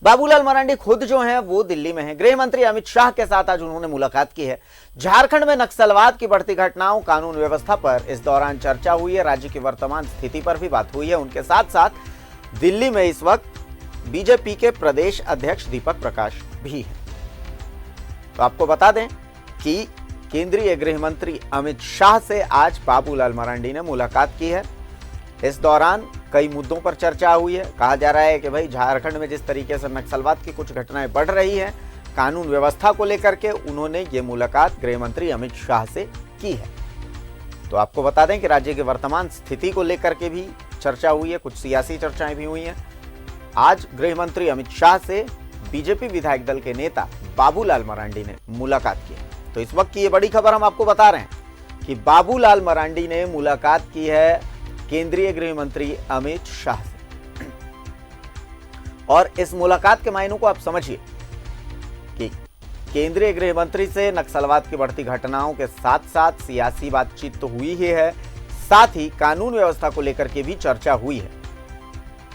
बाबूलाल मरांडी खुद जो हैं वो दिल्ली में हैं। गृह मंत्री अमित शाह के साथ आज उन्होंने मुलाकात की है। झारखंड में नक्सलवाद की बढ़ती घटनाओं, कानून व्यवस्था पर इस दौरान चर्चा हुई है। राज्य की वर्तमान स्थिति पर भी बात हुई है। उनके साथ साथ दिल्ली में इस वक्त बीजेपी के प्रदेश अध्यक्ष दीपक प्रकाश भी हैं। तो आपको बता दें कि केंद्रीय गृह मंत्री अमित शाह से आज बाबूलाल मरांडी ने मुलाकात की है। इस दौरान कई मुद्दों पर चर्चा हुई है। कहा जा रहा है कि भाई झारखंड में जिस तरीके से नक्सलवाद की कुछ घटनाएं बढ़ रही हैं, कानून व्यवस्था को लेकर के उन्होंने ये मुलाकात गृह मंत्री अमित शाह से की है। तो आपको बता दें कि राज्य की वर्तमान स्थिति को लेकर के भी चर्चा हुई है, कुछ सियासी चर्चाएं भी हुई हैं। आज गृह मंत्री अमित शाह से बीजेपी विधायक दल के नेता बाबूलाल मरांडी ने मुलाकात की है। तो इस वक्त की ये बड़ी खबर हम आपको बता रहे हैं कि बाबूलाल मरांडी ने मुलाकात की है केंद्रीय गृह मंत्री अमित शाह से। और इस मुलाकात के मायनों को आप समझिए कि केंद्रीय गृह मंत्री से नक्सलवाद की बढ़ती घटनाओं के साथ साथ सियासी बातचीत तो हुई ही है, साथ ही कानून व्यवस्था को लेकर के भी चर्चा हुई है।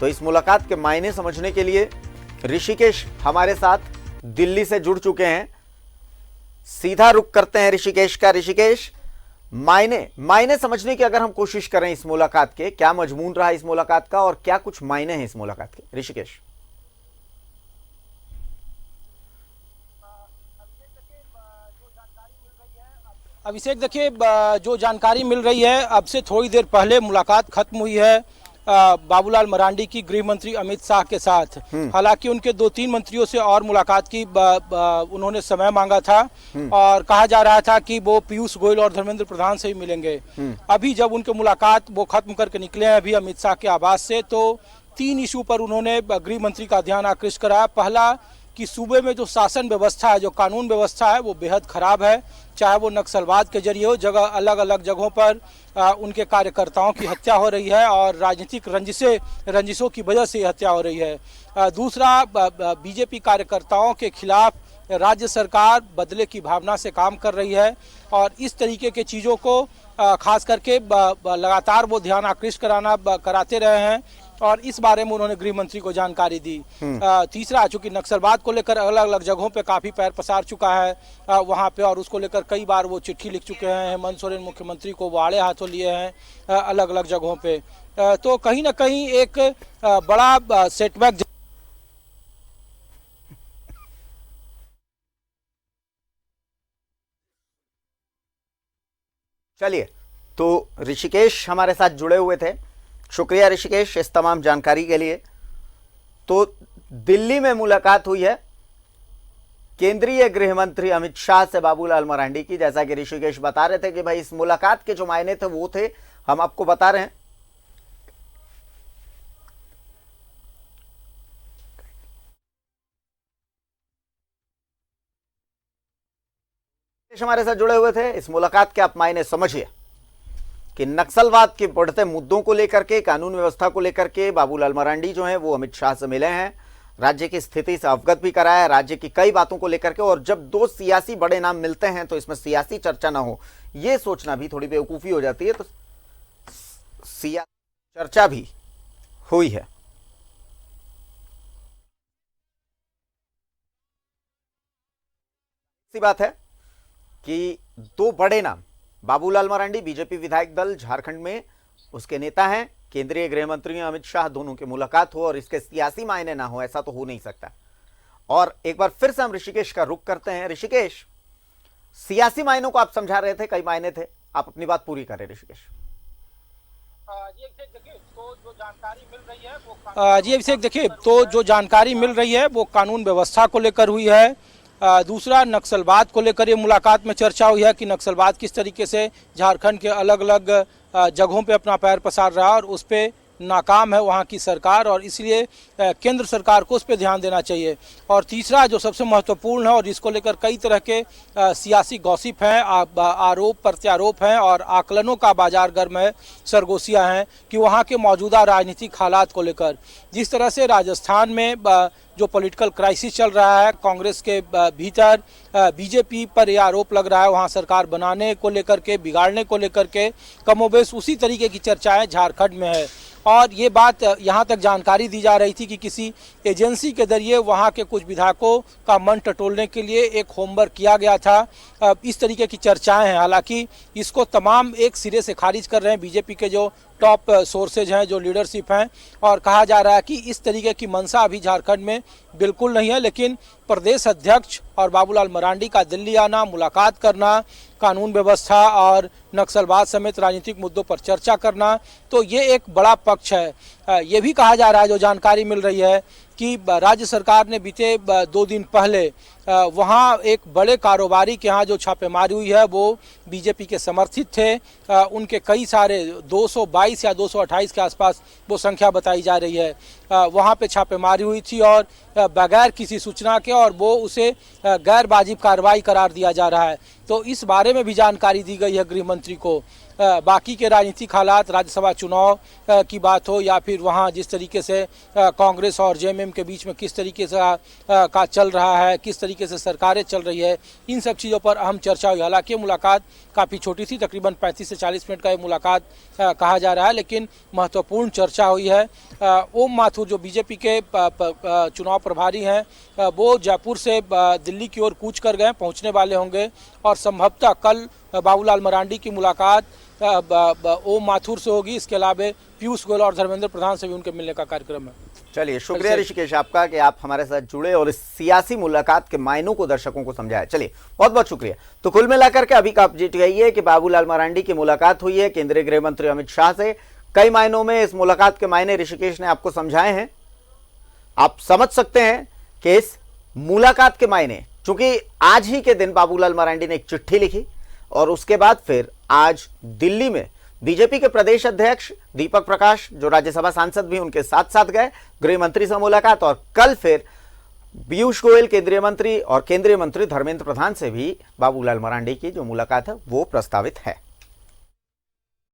तो इस मुलाकात के मायने समझने के लिए ऋषिकेश हमारे साथ दिल्ली से जुड़ चुके हैं। सीधा रुख करते हैं ऋषिकेश का। ऋषिकेश, मायने समझने की अगर हम कोशिश करें इस मुलाकात के, क्या मजमून रहा इस मुलाकात का और क्या कुछ मायने हैं इस मुलाकात के? ऋषिकेश। अभिषेक, देखिए, जो जानकारी मिल रही है, अब से थोड़ी देर पहले मुलाकात खत्म हुई है बाबूलाल मरांडी की गृह मंत्री अमित शाह के साथ। हालांकि उनके 2-3 मंत्रियों से और मुलाकात की उन्होंने समय मांगा था और कहा जा रहा था कि वो पीयूष गोयल और धर्मेंद्र प्रधान से ही मिलेंगे। अभी जब उनके मुलाकात वो खत्म करके निकले हैं अभी अमित शाह के आवास से, तो 3 इशू पर उन्होंने गृह मंत्री का ध्यान आकृष्ट कराया। पहला कि सूबे में जो शासन व्यवस्था है, जो कानून व्यवस्था है, वो बेहद खराब है। चाहे वो नक्सलवाद के जरिए हो, जगह अलग अलग जगहों पर उनके कार्यकर्ताओं की हत्या हो रही है और राजनीतिक रंजिशों की वजह से हत्या हो रही है। दूसरा, बीजेपी कार्यकर्ताओं के खिलाफ राज्य सरकार बदले की भावना से काम कर रही है और इस तरीके के चीज़ों को खास करके लगातार वो ध्यान आकृष्ट कराते रहे हैं और इस बारे में उन्होंने गृह मंत्री को जानकारी दी। तीसरा, चूंकि नक्सलवाद को लेकर अलग अलग जगहों पे काफी पैर पसार चुका है वहां पे और उसको लेकर कई बार वो चिट्ठी लिख चुके हैं हेमंत सोरेन मुख्यमंत्री को, वो आड़े हाथों लिए हैं अलग अलग जगहों पे। तो कहीं ना कहीं एक बड़ा सेटबैक। चलिए, तो ऋषिकेश हमारे साथ जुड़े हुए थे। शुक्रिया ऋषिकेश इस तमाम जानकारी के लिए। तो दिल्ली में मुलाकात हुई है केंद्रीय गृह मंत्री अमित शाह से बाबूलाल मरांडी की। जैसा कि ऋषिकेश बता रहे थे कि भाई इस मुलाकात के जो मायने थे वो थे, हम आपको बता रहे हैं। हमारे साथ जुड़े हुए थे। इस मुलाकात के आप मायने समझिए कि नक्सलवाद के बढ़ते मुद्दों को लेकर के, कानून व्यवस्था को लेकर के बाबूलाल मरांडी जो हैं वो अमित शाह से मिले हैं, राज्य की स्थिति से अवगत भी कराया, राज्य की कई बातों को लेकर के। और जब 2 सियासी बड़े नाम मिलते हैं तो इसमें सियासी चर्चा ना हो, ये सोचना भी थोड़ी बेवकूफ़ी हो जाती है। तो सियासी चर्चा भी हुई है। ऐसी बात है कि 2 बड़े नाम, बाबूलाल मरांडी बीजेपी विधायक दल झारखंड में उसके नेता हैं, केंद्रीय गृह मंत्री अमित शाह, दोनों की मुलाकात हो और इसके सियासी मायने ना हो, ऐसा तो हो नहीं सकता। और एक बार फिर से हम ऋषिकेश का रुख करते हैं। ऋषिकेश, सियासी मायनों को आप समझा रहे थे, कई मायने थे, आप अपनी बात पूरी करें ऋषिकेश। जी अभिषेक, देखिए, तो जो जानकारी मिल रही है वो कानून व्यवस्था को लेकर हुई है। दूसरा, नक्सलवाद को लेकर ये मुलाकात में चर्चा हुई है कि नक्सलवाद किस तरीके से झारखंड के अलग अलग जगहों पे अपना पैर पसार रहा और उस पे नाकाम है वहाँ की सरकार और इसलिए केंद्र सरकार को उस पर ध्यान देना चाहिए। और तीसरा, जो सबसे महत्वपूर्ण है और जिसको लेकर कई तरह के सियासी गॉसिप हैं, आरोप प्रत्यारोप हैं और आकलनों का बाजार गर्म है, सरगोशियाँ हैं कि वहाँ के मौजूदा राजनीतिक हालात को लेकर जिस तरह से राजस्थान में जो पॉलिटिकल क्राइसिस चल रहा है, कांग्रेस के भीतर बीजेपी पर यह आरोप लग रहा है वहाँ सरकार बनाने को लेकर के, बिगाड़ने को लेकर के, कमोबेश उसी तरीके की चर्चाएं झारखंड में है। और ये बात यहाँ तक जानकारी दी जा रही थी कि किसी एजेंसी के जरिए वहाँ के कुछ विधायकों का मन टटोलने के लिए एक होमवर्क किया गया था। इस तरीके की चर्चाएं हैं। हालांकि इसको तमाम एक सिरे से खारिज कर रहे हैं बीजेपी के जो टॉप सोर्सेज हैं, जो लीडरशिप हैं, और कहा जा रहा है कि इस तरीके की मंशा अभी झारखंड में बिल्कुल नहीं है। लेकिन प्रदेश अध्यक्ष और बाबूलाल मरांडी का दिल्ली आना, मुलाकात करना, कानून व्यवस्था और नक्सलवाद समेत राजनीतिक मुद्दों पर चर्चा करना, तो ये एक बड़ा पक्ष है। ये भी कहा जा रहा है, जो जानकारी मिल रही है, कि राज्य सरकार ने बीते 2 दिन पहले वहाँ एक बड़े कारोबारी के यहाँ जो छापेमारी हुई है वो बीजेपी के समर्थित थे। उनके कई सारे 222 या 228 के आसपास वो संख्या बताई जा रही है। वहाँ पे छापेमारी हुई थी और बगैर किसी सूचना के, और वो उसे गैर वाजिब कार्रवाई करार दिया जा रहा है। तो इस बारे में भी जानकारी दी गई है गृह मंत्री को। बाकी के राजनीतिक हालात, राज्यसभा चुनाव की बात हो या फिर वहाँ जिस तरीके से कांग्रेस और जेएमएम के बीच में किस तरीके से का चल रहा है, किस तरीके से सरकारें चल रही है, इन सब चीज़ों पर अहम चर्चा हुई। हालांकि मुलाकात काफ़ी छोटी थी, तकरीबन 35 से 40 मिनट का ये मुलाकात कहा जा रहा है, लेकिन महत्वपूर्ण चर्चा हुई है। ओम माथुर जो बीजेपी के चुनाव प्रभारी हैं, वो जयपुर से दिल्ली की ओर कूच कर गए, पहुँचने वाले होंगे, और संभवतः कल बाबूलाल मरांडी की मुलाकात ओम माथुर से होगी। इसके अलावा पीयूष गोयल और धर्मेंद्र प्रधान से भी उनके मिलने का कार्यक्रम है। चलिए, शुक्रिया ऋषिकेश आपका कि आप हमारे साथ जुड़े और इस सियासी मुलाकात के मायनों को दर्शकों को समझाया। चलिए, बहुत बहुत शुक्रिया। तो कुल मिलाकर के अभी का अपडेट यही है कि बाबूलाल मरांडी की मुलाकात हुई है केंद्रीय गृह मंत्री अमित शाह से। कई मायनों में इस मुलाकात के मायने ऋषिकेश ने आपको समझाए हैं। आप समझ सकते हैं कि इस मुलाकात के मायने, चूंकि आज ही के दिन बाबूलाल मरांडी ने एक चिट्ठी लिखी और उसके बाद फिर आज दिल्ली में बीजेपी के प्रदेश अध्यक्ष दीपक प्रकाश, जो राज्यसभा सांसद भी, उनके साथ साथ गए गृह मंत्री से मुलाकात, और कल फिर पीयूष गोयल केंद्रीय मंत्री और केंद्रीय मंत्री धर्मेंद्र प्रधान से भी बाबूलाल मरांडी की जो मुलाकात है वो प्रस्तावित है।